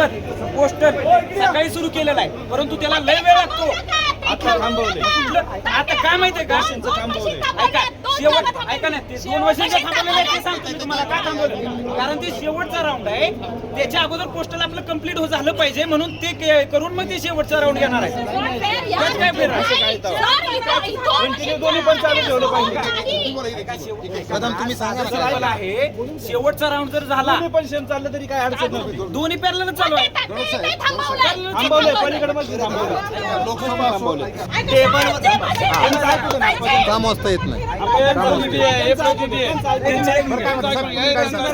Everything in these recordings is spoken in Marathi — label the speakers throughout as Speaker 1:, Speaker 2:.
Speaker 1: सोबत पोस्टर सकाळी सुरू केलेला आहे, परंतु त्याला लय वेळ लागतो.
Speaker 2: आता थांबवले.
Speaker 1: आता काय माहितीये का, ऐका शेवट ऐका ना, ते 2 वर्षांच्या थांबवलेलं आहे ते सांगतो मी तुम्हाला. का थांबवलं, कारण ते शेवटचा राऊंड आहे. त्याच्या अगोदर पोस्टर आपलं कम्प्लीट झालं पाहिजे, म्हणून ते करून मग ते शेवटचा राऊंड घेणार आहे. त्यात काय फेर
Speaker 2: दोन्ही पण चालू ठेवलं पाहिजे.
Speaker 3: कदम तुम्ही सांगा
Speaker 1: ना आहे, शेवटचा राऊंड जर झाला
Speaker 2: दोन्ही पण सेम चाललं तरी काय अडचण नाही.
Speaker 1: दोन्ही पॅरलल चालू आहे.
Speaker 2: थांबवलंय पलीकडे मग थांबवलं.
Speaker 3: लोकसभा थांबवले.
Speaker 4: काम वाजता येत नाही.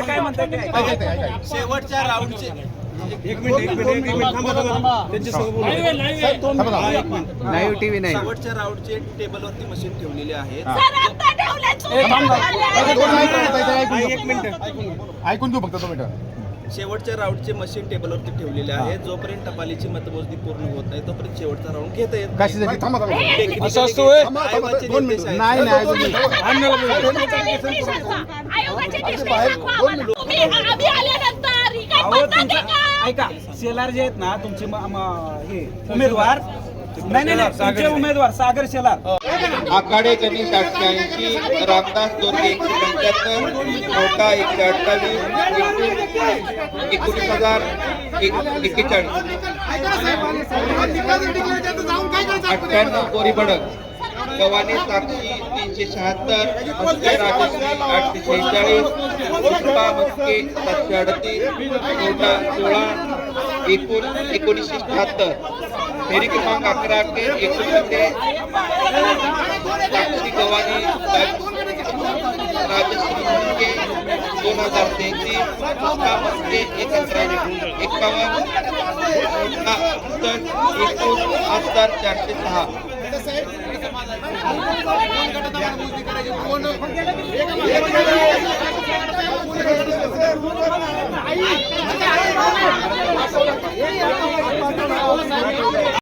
Speaker 1: काय म्हणतात
Speaker 3: शेवटच्या राऊंडचे
Speaker 4: लाईव्ह टीव्ही नाही.
Speaker 3: शेवटच्या राऊंडचे टेबलवरती मशीन ठेवलेली आहे.
Speaker 4: ऐकून घेऊ फक्त 2 मिनिटं.
Speaker 3: शेवटच्या राऊंडचे मशीन टेबलवरती ठेवलेले आहे. जोपर्यंत टपालीची मतमोजणी पूर्ण होत नाही तोपर्यंत शेवटचा राऊंड घेता येत नाही.
Speaker 4: कशासाठी? थांबा थांबा.
Speaker 2: असं असतं होय?
Speaker 3: आयोगाचे निर्देश आहेत.
Speaker 4: नाही नाही अजून नाही.
Speaker 1: अहो तुमचा ऐका, शेलार जे आहेत ना तुमचे हे उमेदवार, नाही नाही नाही, तुमचे उमेदवार सागर शेलार.
Speaker 5: आखाडे गणेश 880, रामदास दोरगे 175, नोटा 128, 19,041, 98 गोरी भडक, गव्हाणे साक्षी 376, मस्के राजश्री 846, पुष्पा मस्के 738, नोटा 16, एकूण 1976, फेरी क्रमांक 11 के 19 साक्षी गव्हाणे राजश्री मस्के 2033, पुष्पा मस्के 51, नोटा 69,406.